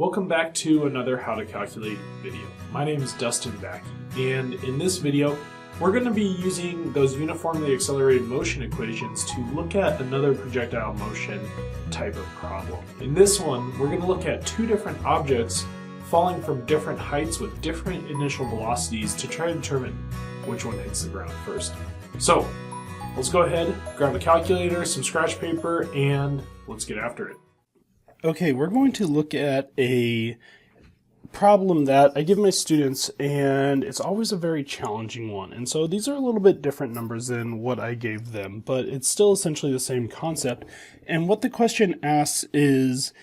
Welcome back to another How to Calculate video. My name is Dustin Backey, and in this video we're going to be using those uniformly accelerated motion equations to look at another projectile motion type of problem. In this one, we're going to look at two different objects falling from different heights with different initial velocities to try to determine which one hits the ground first. So let's go ahead, grab a calculator, some scratch paper, and let's get after it. Okay, we're going to look at a problem that I give my students, and it's always a very challenging one. And so these are a little bit different numbers than what I gave them, but it's still essentially the same concept. And what the question asks is,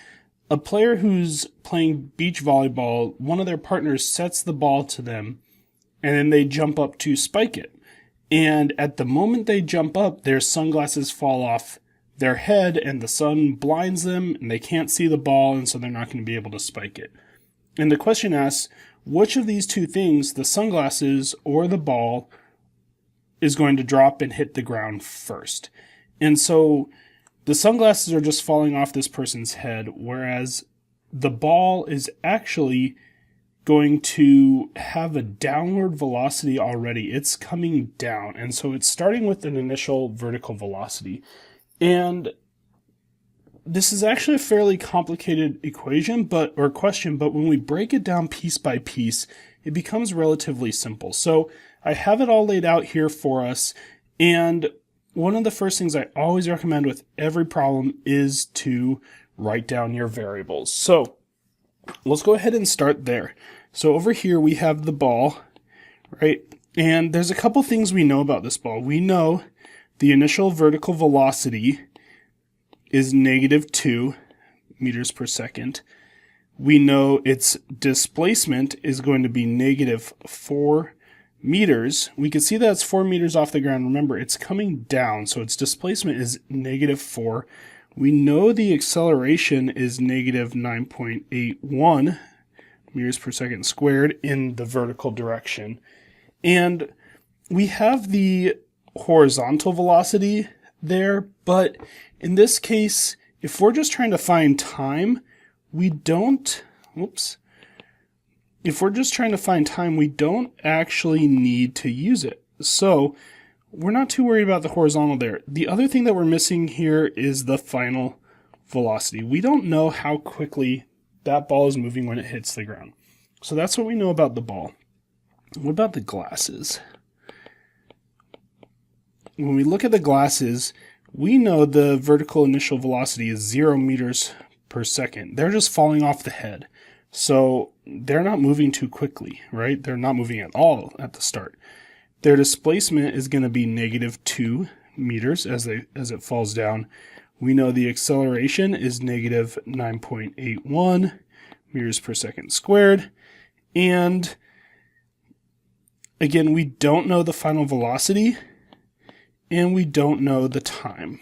a player who's playing beach volleyball, one of their partners sets the ball to them, and then they jump up to spike it. And at the moment they jump up, their sunglasses fall off their head and the sun blinds them and they can't see the ball, and so they're not going to be able to spike it. And the question asks, which of these two things, the sunglasses or the ball, is going to drop and hit the ground first? And so the sunglasses are just falling off this person's head, whereas the ball is actually going to have a downward velocity already. It's coming down, and so it's starting with an initial vertical velocity. And this is actually a fairly complicated question, but when we break it down piece by piece, it becomes relatively simple. So I have it all laid out here for us, and one of the first things I always recommend with every problem is to write down your variables. So let's go ahead and start there. So over here we have the ball, right? And there's a couple things we know about this ball. We know the initial vertical velocity is -2 meters per second. We know its displacement is going to be -4 meters. We can see that it's 4 meters off the ground. Remember, it's coming down, so its displacement is -4. We know the acceleration is -9.81 meters per second squared in the vertical direction. And we have the horizontal velocity there, but in this case, if we're just trying to find time, we don't actually need to use it. So we're not too worried about the horizontal there. The other thing that we're missing here is the final velocity. We don't know how quickly that ball is moving when it hits the ground. So that's what we know about the ball. What about the glasses? When we look at the glasses, we know the vertical initial velocity is 0 meters per second. They're just falling off the head. So they're not moving too quickly, right? They're not moving at all at the start. Their displacement is going to be -2 meters as it falls down. We know the acceleration is -9.81 meters per second squared. And again, we don't know the final velocity, and we don't know the time.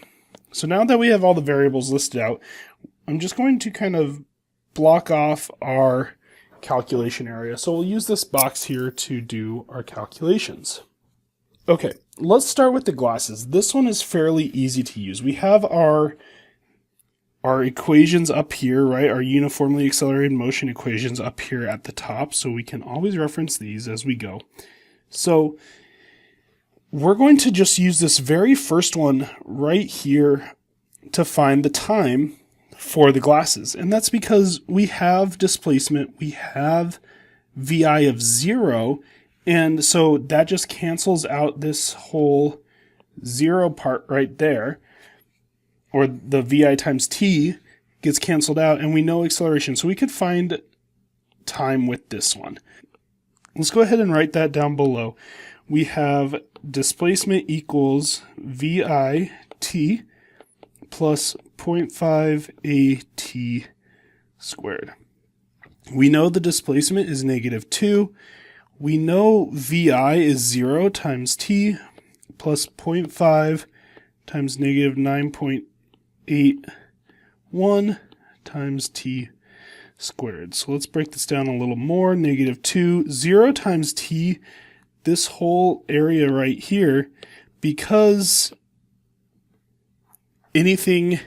So now that we have all the variables listed out, I'm just going to kind of block off our calculation area. So we'll use this box here to do our calculations. Okay, let's start with the glasses. This one is fairly easy to use. We have our equations up here, right? Our uniformly accelerated motion equations up here at the top, so we can always reference these as we go. So we're going to just use this very first one right here to find the time for the glasses. And that's because we have displacement, we have VI of 0, and so that just cancels out this whole 0 part right there, or the VI times t gets canceled out, and we know acceleration. So we could find time with this one. Let's go ahead and write that down below. We have displacement equals VI t plus 0.5 AT squared. We know the displacement is -2. We know VI is 0 times t plus 0.5 times -9.81 times t squared. So let's break this down a little more. -2, 0 times t, this whole area right here, because anything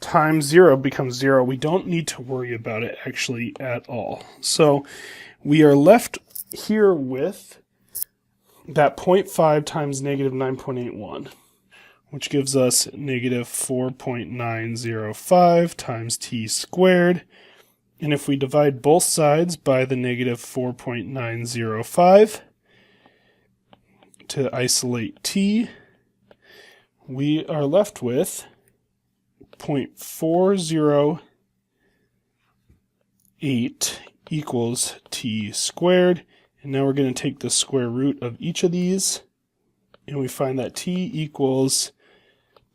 times 0 becomes 0. We don't need to worry about it actually at all. So we are left here with that 0.5 times negative 9.81, which gives us negative 4.905 times t squared. And if we divide both sides by the negative 4.905 to isolate t, we are left with 0.408 equals t squared. And now we're going to take the square root of each of these, and we find that t equals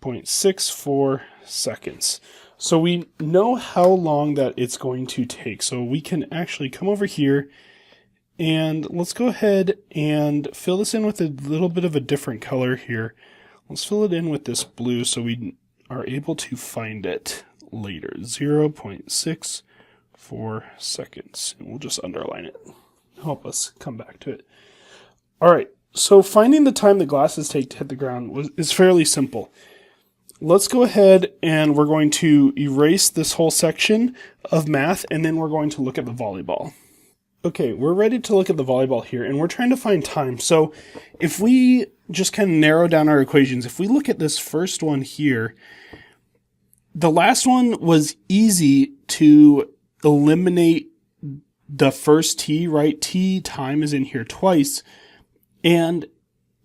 0.64 seconds. So we know how long that it's going to take. So we can actually come over here and let's go ahead and fill this in with a little bit of a different color here. Let's fill it in with this blue so we are able to find it later. 0.64 seconds. And we'll just underline it. Help us come back to it. All right, so finding the time the glasses take to hit the ground is fairly simple. Let's go ahead and we're going to erase this whole section of math, and then we're going to look at the volleyball. Okay, we're ready to look at the volleyball here, and we're trying to find time. So if we just kind of narrow down our equations, if we look at this first one here, the last one was easy to eliminate the first t, right? T time is in here twice. And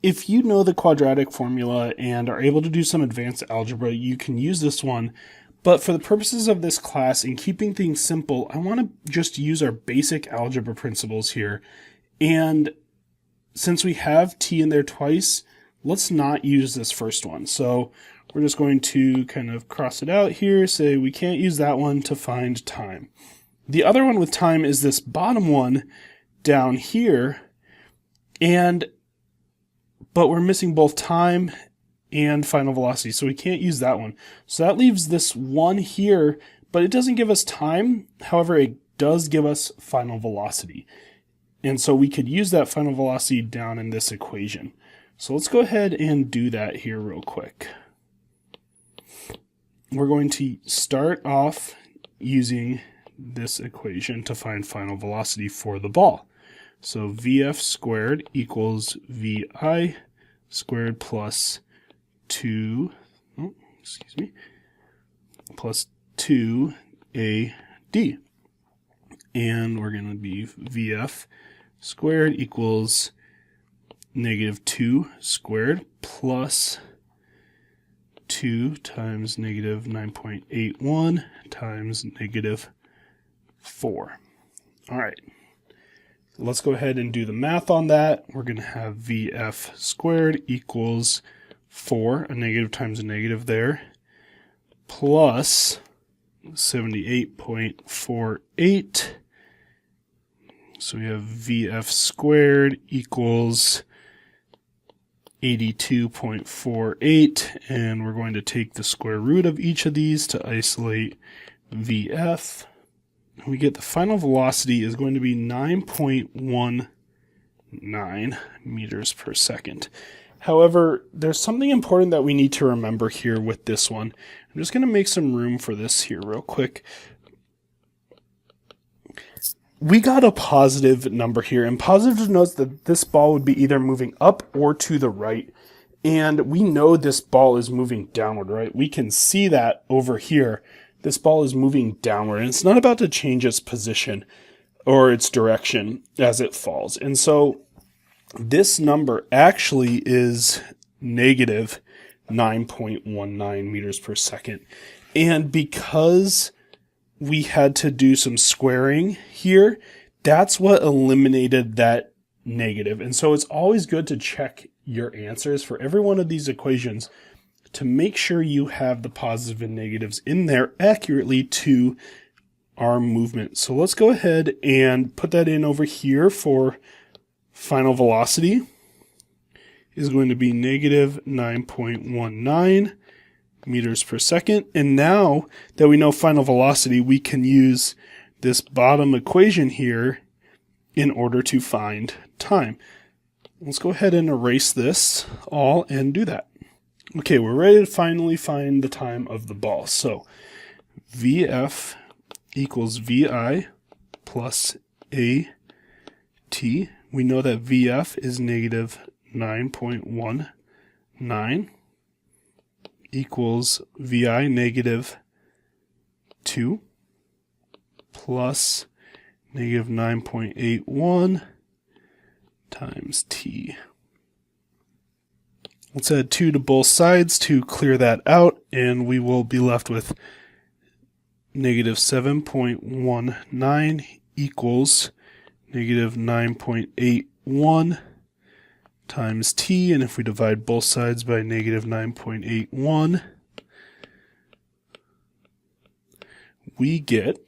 if you know the quadratic formula and are able to do some advanced algebra, you can use this one. But for the purposes of this class and keeping things simple, I want to just use our basic algebra principles here. And since we have t in there twice, let's not use this first one. So we're just going to kind of cross it out here, say we can't use that one to find time. The other one with time is this bottom one down here, but we're missing both time and final velocity, so we can't use that one. So that leaves this one here, but it doesn't give us time. However, it does give us final velocity. And so we could use that final velocity down in this equation. So let's go ahead and do that here real quick. We're going to start off using this equation to find final velocity for the ball. So Vf squared equals Vi squared plus 2, plus 2AD. And we're going to be Vf squared equals negative 2 squared plus 2 times negative 9.81 times negative 4. All right. Let's go ahead and do the math on that. We're going to have Vf squared equals 4, a negative times a negative there, plus 78.48. So we have Vf squared equals 82.48, and we're going to take the square root of each of these to isolate Vf. We get the final velocity is going to be 9.19 meters per second. However, there's something important that we need to remember here with this one. I'm just going to make some room for this here real quick. We got a positive number here, and positive denotes that this ball would be either moving up or to the right. And we know this ball is moving downward, right? We can see that over here. This ball is moving downward, and it's not about to change its position or its direction as it falls. And so this number actually is negative 9.19 meters per second. And because we had to do some squaring here, that's what eliminated that negative. And so it's always good to check your answers for every one of these equations to make sure you have the positive and negatives in there accurately to our movement. So let's go ahead and put that in over here for final velocity is going to be negative 9.19 meters per second. And now that we know final velocity, we can use this bottom equation here in order to find time. Let's go ahead and erase this all and do that. Okay, we're ready to finally find the time of the ball. So VF equals VI plus AT. We know that VF is negative 9.19 equals VI negative 2 plus negative 9.81 times T. Let's add 2 to both sides to clear that out, and we will be left with negative 7.19 equals negative 9.81 times T, and if we divide both sides by negative 9.81, we get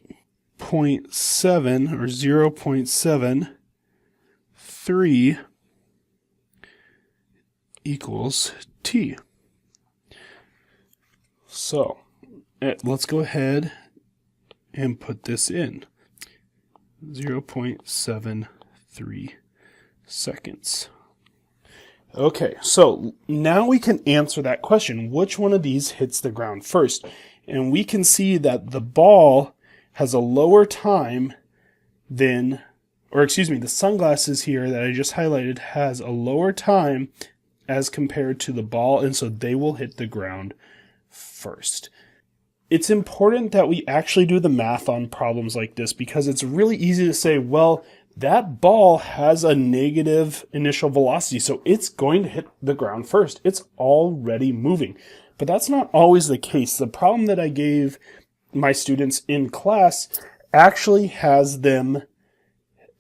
0.7 or 0.73 equals T. So let's go ahead and put this in. 0.73 seconds. Okay, so now we can answer that question. Which one of these hits the ground first? And we can see that the ball has a lower time than, or excuse me, the sunglasses here that I just highlighted has a lower time as compared to the ball, and so they will hit the ground first. It's important that we actually do the math on problems like this because it's really easy to say, well, that ball has a negative initial velocity, so it's going to hit the ground first. It's already moving. But that's not always the case. The problem that I gave my students in class actually has them,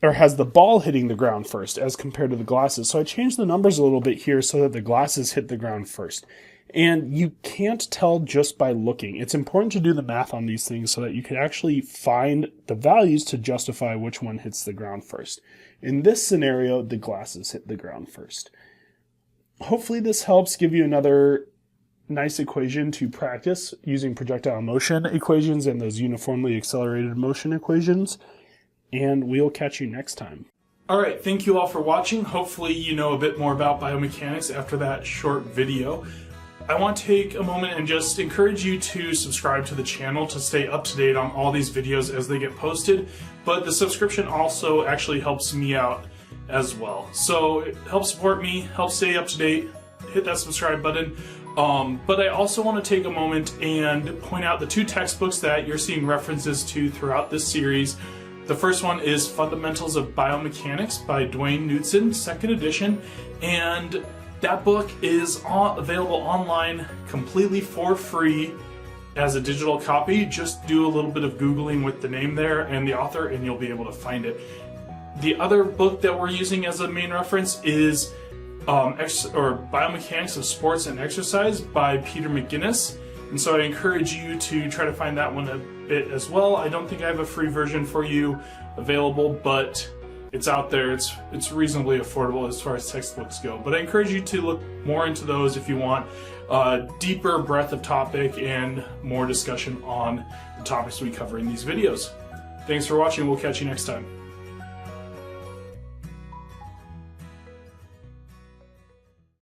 or has the ball hitting the ground first as compared to the glasses. So I changed the numbers a little bit here so that the glasses hit the ground first. And you can't tell just by looking. It's important to do the math on these things so that you can actually find the values to justify which one hits the ground first. In this scenario, the glasses hit the ground first. Hopefully this helps give you another nice equation to practice using projectile motion equations and those uniformly accelerated motion equations. And we'll catch you next time. Alright, thank you all for watching. Hopefully you know a bit more about biomechanics after that short video. I want to take a moment and just encourage you to subscribe to the channel to stay up to date on all these videos as they get posted, but the subscription also actually helps me out as well. So help support me, help stay up to date, hit that subscribe button. But I also want to take a moment and point out the 2 textbooks that you're seeing references to throughout this series. The first one is Fundamentals of Biomechanics by Dwayne Knudsen, 2nd edition, and that book is available online completely for free as a digital copy. Just do a little bit of Googling with the name there and the author and you'll be able to find it. The other book that we're using as a main reference is Biomechanics of Sports and Exercise by Peter McGinnis. And so I encourage you to try to find that one a bit as well. I don't think I have a free version for you available, but it's out there. It's reasonably affordable as far as textbooks go. But I encourage you to look more into those if you want a deeper breadth of topic and more discussion on the topics we cover in these videos. Thanks for watching. We'll catch you next time.